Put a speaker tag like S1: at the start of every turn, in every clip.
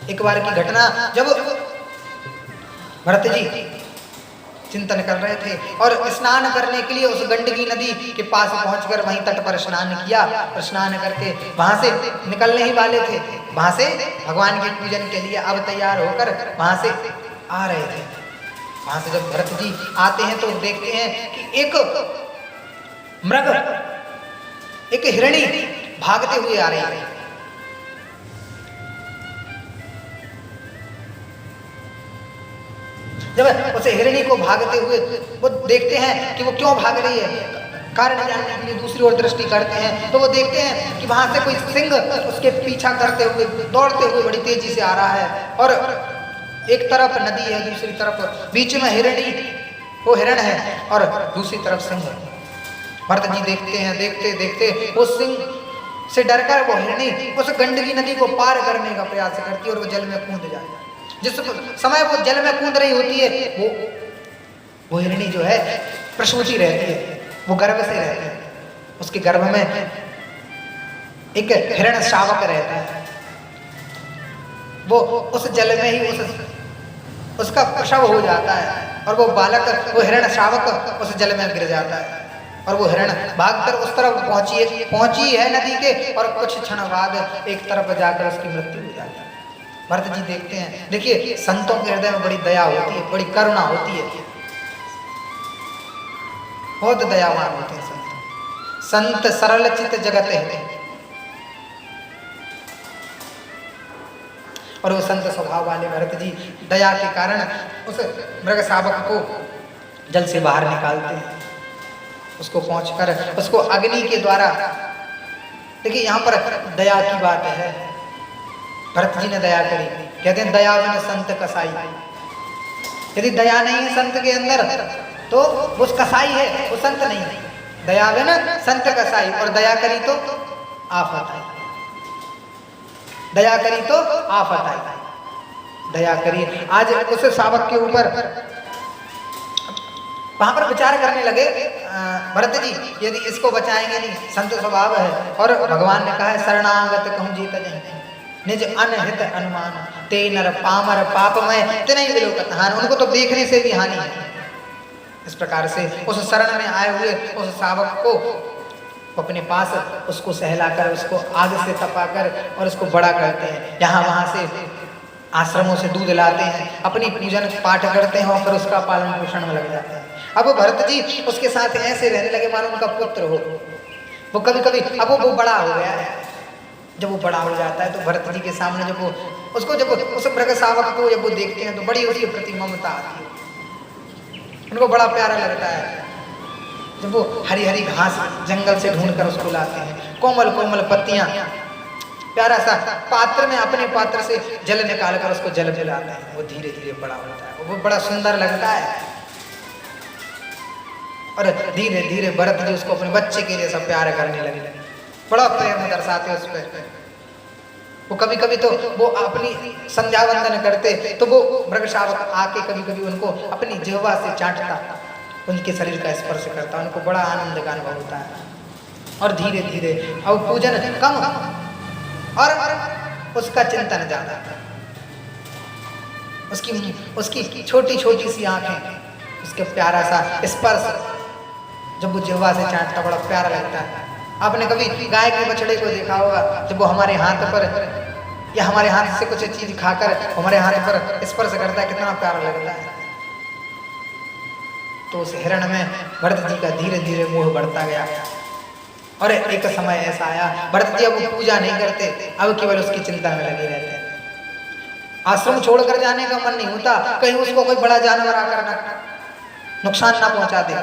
S1: एक बार की घटना, जब भरत जी चिंतन कर रहे थे और स्नान करने के लिए उस गंडकी नदी के पास पहुंचकर वहीं तट पर स्नान किया और स्नान करके वहां से निकलने ही वाले थे, वहां से भगवान के पूजन के लिए अब तैयार होकर वहां से आ रहे थे। वहां से जब भरत जी आते हैं तो देखते हैं कि एक मृग, एक हिरणी भागते हुए आ रही है। जब उसे हिरणी को भागते हुए वो देखते हैं कि वो क्यों भाग रही है, कारण जानने के लिए दूसरी ओर दृष्टि करते हैं तो वो देखते हैं कि वहां से कोई सिंह उसके पीछा करते हुए दौड़ते हुए बड़ी तेजी से आ रहा है और एक तरफ नदी है, दूसरी तरफ बीच में हिरणी, वो हिरण है और दूसरी तरफ सिंह। भरत जी देखते हैं, देखते देखते वो सिंह से डरकर वो हिरणी उस गंडकी नदी को पार करने का प्रयास करती है और वो जल में कूद जाती है। जिस समय वो जल में कूद रही होती है वो हिरणी जो है प्रसूति रहती है, वो गर्भ से रहती है, उसके गर्भ में एक हिरण शावक रहता है, वो उस जल में ही उसका प्रसव हो जाता है और वो बालक, वो हिरण शावक उस जल में गिर जाता है और वो हिरण भागकर उस तरफ पहुंची है नदी के और कुछ क्षण बाद एक तरफ जाकर उसकी मृत्यु हो जाती है। भरत जी देखते हैं, देखिए संतों के हृदय में बड़ी दया होती है, बड़ी करुणा होती है, बहुत दयावान होते हैं संत सरल चित जगत है। और वो संत स्वभाव वाले भरत जी दया के कारण उस मृग शावक को जल से बाहर निकालते हैं, उसको पहुंचकर उसको अग्नि के द्वारा, देखिए यहाँ पर दया की बात है, भरत जी ने दया करी, कहते हैं दया बिन संत कसाई। यदि दया नहीं है संत के अंदर तो वो कसाई है, वो संत नहीं है। दया बिन संत कसाई, और दया करी तो आफत आई, दया करी तो आफत आई, दया करी। आज उस शावक के ऊपर वहां पर विचार करने लगे भरत जी, यदि इसको बचाएंगे नहीं, संत स्वभाव है और भगवान ने कहा है शरणागत कहूं जीत जाए, निज अनहित अनुमान ते नर पामर पापमय ते नहीं विलोकत हानि। उनको तो देखने से भी हानि है। इस प्रकार से उस शरण में आए हुए उस शावक को अपने पास उसको सहलाकर, उसको आग से तपाकर और उसको बड़ा करते हैं। यहाँ वहाँ से आश्रमों से दूध लाते हैं, अपनी पूजन पाठ करते हैं और फिर उसका पालन पोषण में लग जाते हैं। अब भरत जी उसके साथ ऐसे रहने लगे मानो उनका पुत्र हो। वो कभी कभी, अब वो बड़ा हो गया है, जब वो बड़ा हो जाता है तो भरत जी के सामने जब वो उसको, जब उस मृग शावक को जब वो देखते हैं तो बड़ी उसके प्रति ममता आती है, उनको बड़ा प्यारा लगता है। जब वो हरी हरी घास जंगल से ढूंढ कर उसको लाते हैं, कोमल कोमल पत्तियां, प्यारा सा पात्र में अपने पात्र से जल निकाल कर उसको जल पिलाते हैं, वो धीरे धीरे बड़ा होता है, वो बड़ा सुंदर लगता है। और धीरे धीरे भरत जी उसको अपने बच्चे के जैसा प्यार करने लगे, बड़ा प्रेम दर्शाते उस पर। वो कभी कभी तो वो अपनी संध्या वंदन करते तो वो मृग शावक आके कभी कभी उनको अपनी जिह्वा से चाटता, उनके शरीर का स्पर्श करता, उनको बड़ा आनंद का अनुभव होता है। और धीरे धीरे अब पूजन कम और उसका चिंतन ज्यादा, उसकी छोटी छोटी सी आंखें, उसके प्यारा सा स्पर्श, जब वो जिह्वा से चाटता बड़ा प्यारा लगता है। आपने कभी गाय के बछड़े को देखा होगा, जब वो हमारे हाथ पर या हमारे हाथ से कुछ चीज खाकर हमारे हाथ पर स्पर्श करता है, कितना प्यारा लगता है। तो उस हिरण में भरत जी का धीरे धीरे मोह बढ़ता गया। और एक समय ऐसा आया, भरत जी अब वो पूजा नहीं करते, अब केवल उसकी चिंता में लगे रहते हैं। आश्रम छोड़कर जाने का मन नहीं होता, कहीं उसको कोई बड़ा जानवर आकर नुकसान ना पहुंचा दे।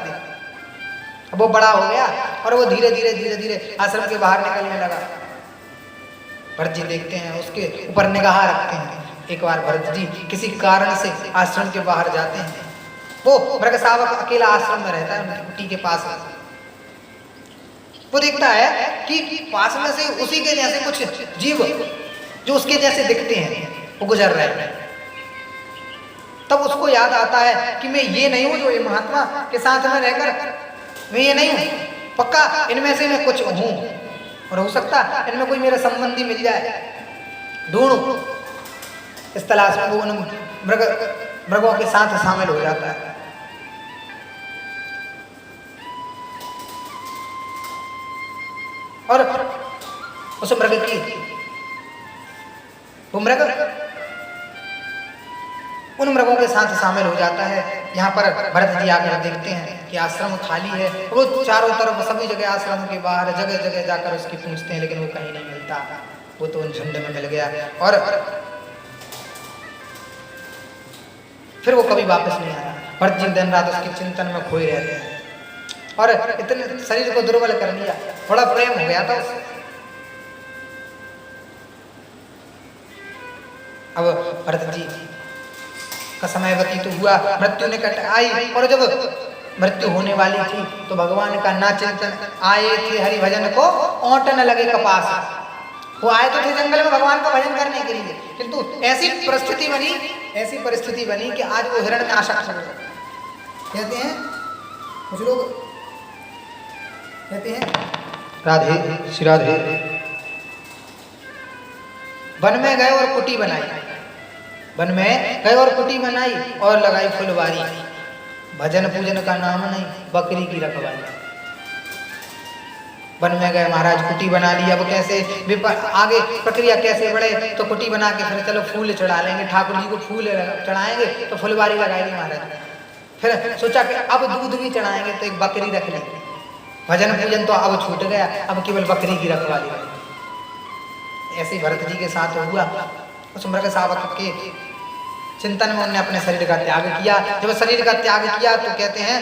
S1: अब वो बड़ा हो गया और वो धीरे धीरे आश्रम के बाहर निकलने लगा। भरत जी देखते हैं, उसके ऊपर निगाह रखते हैं। एक बार भरत जी किसी कारण से आश्रम के बाहर जाते हैं, वो मृग शावक अकेला आश्रम में रहता है, उनकी कुटी के पास। वो देखता है कि पास में से उसी के जैसे कुछ जीव जो उसके जैसे दिखते हैं वो गुजर रहे हैं। तब उसको याद आता है कि मैं ये नहीं हूं जो ये महात्मा के साथ में रहकर, मैं ये नहीं हूं, पक्का इनमें से मैं कुछ हूं और हो सकता इनमें कोई मेरा संबंधी मिल जाए, ढूंढूं। इस तलाश में वो उन मृगों के साथ शामिल हो जाता है। और उस मृग की वो मृग उन मृगों के साथ शामिल हो जाता है। यहाँ पर भरत जी आकर देखते हैं कि आश्रम खाली है। वो चारों तरफ सभी जगह आश्रम के बाहर जगह जगह जाकर उसकी पूछते हैं, लेकिन वो कहीं नहीं मिलता। वो तो उन झुंड में मिल गया और फिर वो कभी वापस नहीं आया। भरत जी दिन रात उसके चिंतन में खोए रहते हैं और इतने शरीर को दुर्बल कर लिया, बड़ा प्रेम हो गया था उससे। अब भरत जी का समय व्यतीत हुआ, मृत्यु निकट आई और जब मृत्यु होने वाली थी तो भगवान का ना चिंतन, आए थे हरि भजन को ओंटन लगे कपास। वो आए तो थे जंगल में भगवान का भजन करने के लिए, किंतु ऐसी परिस्थिति बनी कि आज वो हिरण में आसक्त हो गए। कहते हैं कुछ लोग कहते हैं राधे श्री राधे, वन में गए और कुटी बनाई, वन में गए और कुटी बनाई और लगाई फुलवारी, भजन पूजन का नाम नहीं, बकरी की रखवाली। वन में गए महाराज, कुटी बना ली। अब कैसे आगे प्रक्रिया कैसे बढ़े, तो कुटी बना के फिर चलो फूल चढ़ा लेंगे, ठाकुर जी को फूल चढ़ाएंगे तो फुलवारी लगाएंगे महाराज। फिर सोचा कि अब दूध भी चढ़ाएंगे तो एक बकरी रख लेंगे। भजन पूजन तो अब छूट गया, अब केवल बकरी की रखवाली। ऐसे भरत जी के साथ हुआ। उस मृग शावक के चिंतन में उन्होंने अपने शरीर का त्याग किया। जब शरीर का त्याग किया तो कहते हैं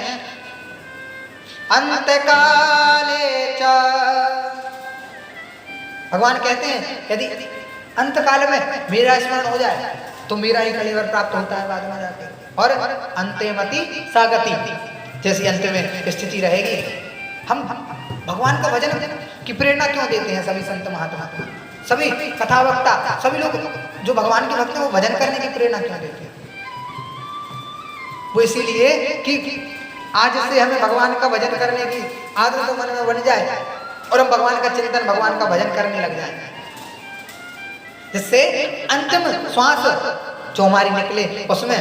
S1: अंतकाले च, भगवान कहते हैं यदि अंत काल में मेरा स्मरण हो जाए तो मेरा ही कलेवर प्राप्त होता है बाद में जाके। और अंतेमति सागति, जैसी अंत में स्थिति रहेगी। हम भगवान का भजन की प्रेरणा क्यों देते हैं? सभी संत महात्मा, सभी कथावक्ता, सभी लोग जो भगवान के भक्त हैं वो भजन करने की प्रेरणा क्यों देते हैं? वो इसीलिए कि आज से हमें भगवान का भजन करने की आदत तो मन में बन जाए और हम भगवान का चिंतन, भगवान का भजन करने लग जाए, जिससे अंतिम श्वास जो हमारी निकले उसमें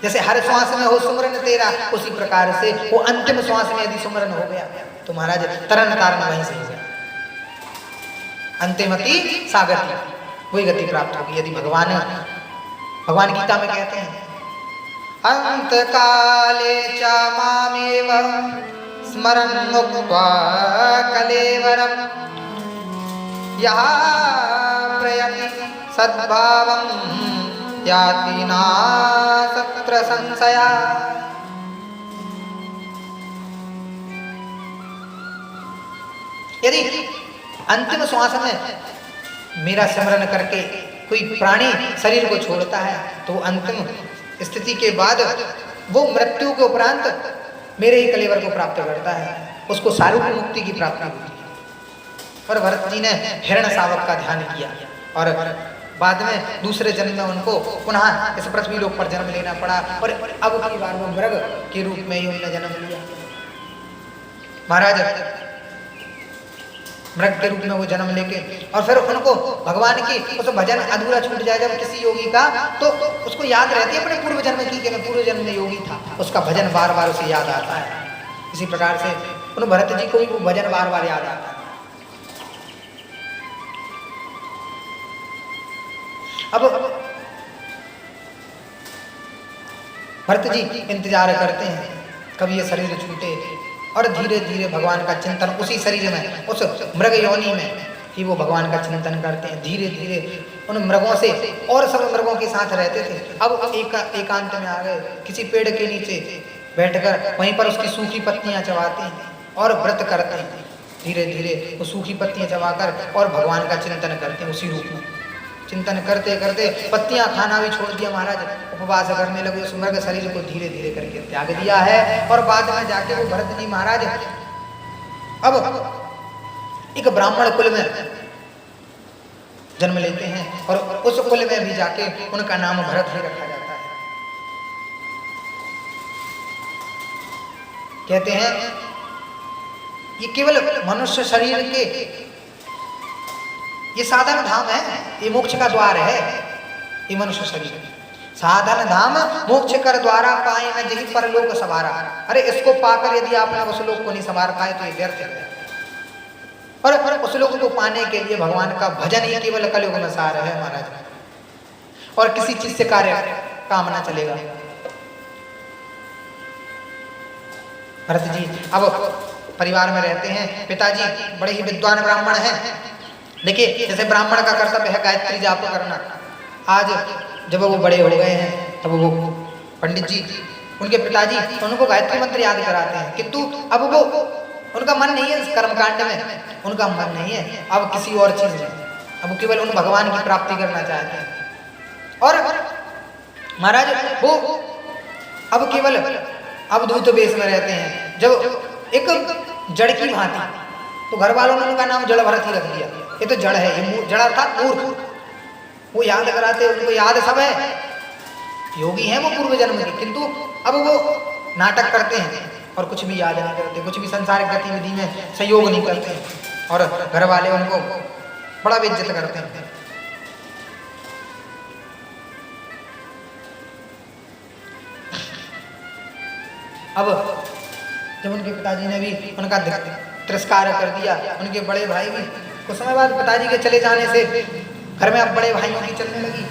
S1: जैसे हर श्वास में हो सुमरन तेरा, उसी प्रकार से वो अंतिम श्वास में यदि सुमरन हो गया तो महाराज तरन तारण वहीं से हो गया। अंतिमति सागति, वही गति प्राप्त होगी यदि भगवान गीता में कहते हैं अंत काले च मामेव स्मरन् मुक्त्वा कलेवरम यः प्रयति सद्भावं याति नासत्र संशया। यदि अंतिम श्वास में मेरा स्मरण करके कोई प्राणी शरीर को छोड़ता है तो अंतिम स्थिति के बाद वो मृत्यु के उपरांत मेरे ही कलेवर को प्राप्त करता है, उसको सारूप मुक्ति की प्राप्ति होती है। और भरत जी ने हिरण शावक का ध्यान किया और बाद में दूसरे जन्म में उनको पुनः इस पृथ्वी लोक पर जन्म लेना पड़ा और अब की बार वो मृग के रूप में ही उन्होंने जन्म लिया। महाराज मृग के रूप में वो जन्म लेके और फिर उनको भगवान की उस भजन अधूरा छूट जाए जब किसी योगी का, तो उसको याद रहती है अपने पूर्व जन्म की कि मैं पूर्व जन्म में योगी था, उसका भजन बार बार उसे याद आता है। इसी प्रकार से उन भरत जी को भी वो भजन बार बार याद आता है। अब भरत जी इंतजार करते हैं कभी ये शरीर छूटे और धीरे धीरे भगवान का चिंतन उसी शरीर में, उस मृग योनि में ही वो भगवान का चिंतन करते हैं। धीरे धीरे उन मृगों से और सब मृगों के साथ रहते थे। अब एकांत में आ गए, किसी पेड़ के नीचे बैठकर वहीं पर उसकी सूखी पत्तियां चबाते हैं और व्रत करते हैं। धीरे धीरे वो सूखी पत्तियां चबाकर और भगवान का चिंतन करते हैं। उसी रूप में चिंतन करते करते पत्तियां खाना भी छोड़ दिया महाराज, उपवास करने लगे। उस मृग शरीर को धीरे धीरे करके त्याग दिया है और बाद में जाके वो भरत जी महाराज अब एक ब्राह्मण कुल में जन्म लेते हैं और उस कुल में भी जाके उनका नाम भरत ही रखा जाता है। कहते हैं ये केवल मनुष्य शरीर के ये साधन धाम है, ये मोक्ष का द्वार है। ये मनुष्य शरीर साधन धाम मोक्ष कर द्वारा पाए न जही परलोक सवारा। अरे इसको पाकर यदि आपने उस लोक को नहीं संवार पाए तो ये व्यर्थ है। और उस लोक को पाने के लिए भगवान का भजन ही केवल कलयुग में सार है महाराज, और किसी चीज से कार्य काम ना चलेगा। भरत जी अब परिवार में रहते हैं, पिताजी बड़े ही विद्वान ब्राह्मण हैं। देखिए जैसे ब्राह्मण का कर्तव्य है गायत्री जाप करना, आज जब वो बड़े हो गए हैं तब वो पंडित जी उनके पिताजी उनको गायत्री मंत्र याद कराते हैं, किंतु अब वो उनका मन नहीं है इस कर्मकांड में, उनका मन नहीं है अब किसी और चीज में, अब वो केवल उन भगवान की प्राप्ति करना चाहते हैं। और महाराज वो अब केवल अवधूत वेश में रहते हैं। जब एक जड़ की भांति, तो घर वालों ने उनका नाम जड़ भरत ही रख दिया, ये तो जड़ है, ये जड़ अर्थात मूर्ख। वो याद कराते, उनको याद सब है, योगी हैं वो पूर्व जन्म के, किंतु अब वो नाटक करते हैं और कुछ भी याद नहीं करते, कुछ भी संसारिक गतिविधि में सहयोग नहीं करते हैं, और घर वाले उनको बड़ा बेइज्जत करते हैं। अब जब उनके पिताजी ने भी उनका तिरस्कार कर दिया, उनके बड़े भाई भी कुछ समय बाद पिताजी के चले जाने से घर में अब बड़े भाइयों की चलने लगी।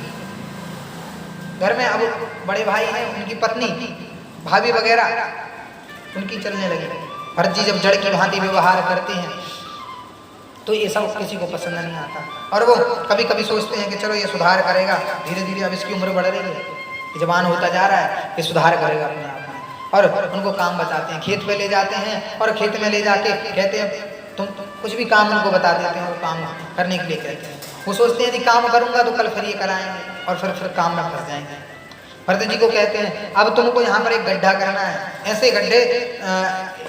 S1: घर में अब बड़े भाई हैं, उनकी पत्नी भाभी वगैरह उनकी चलने लगी। भरत जी जब जड़ की भांति व्यवहार करते हैं तो ये सब किसी को पसंद नहीं आता, और वो कभी कभी सोचते हैं कि चलो ये सुधार करेगा, धीरे धीरे अब इसकी उम्र बढ़ रही है, जवान होता जा रहा है, ये सुधार करेगा अपने आप में। और उनको काम बताते हैं, खेत पे ले जाते हैं और खेत में ले जाके कहते हैं तुम कुछ भी काम उनको बता देते हैं, वो काम करने के लिए कहते हैं। वो सोचते हैं यदि काम करूंगा तो कल फिर ये कराएंगे और फिर काम में फंस जाएंगे। भरत जी को कहते हैं अब तुमको यहाँ पर एक गड्ढा करना है, ऐसे गड्ढे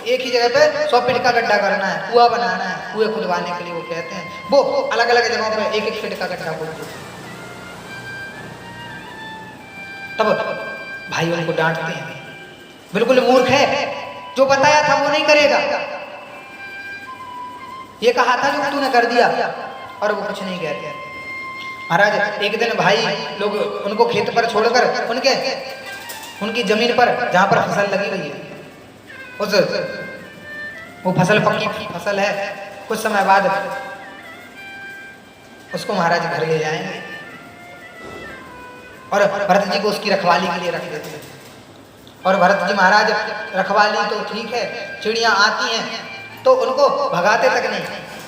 S1: एक ही जगह पे 100 फीट का गड्ढा करना है, कुआं बनाना है। कुएं खुदवाने के लिए वो कहते हैं वो अलग अलग जगहों पे 1-1 फीट का गड्ढा खोदते हैं। तब भाई उनको डांटते हैं, बिल्कुल मूर्ख है, जो बताया था वो नहीं करेगा, ये कहा था जो तूने कर दिया, और वो कुछ नहीं कहते। महाराज एक दिन भाई लोग उनको खेत पर छोड़कर उनकी जमीन पर जहां पर फसल लगी हुई है, वो फसल पक्की फसल है, कुछ समय बाद उसको महाराज घर ले जाएंगे और भरत जी को उसकी रखवाली के लिए रख देते हैं। और भरत जी महाराज रखवाली तो ठीक है, चिड़ियां आती हैं तो उनको भगाते तक नहीं,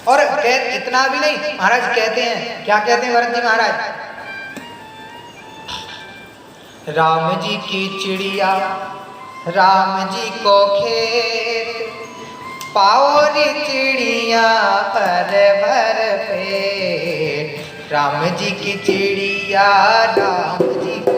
S1: और इतना भी नहीं, महाराज कहते हैं, क्या कहते हैं भरत जी महाराज, राम जी की चिड़िया राम जी को खेत, पाओरी चिड़िया भर भर पेट, राम जी की चिड़िया राम जी को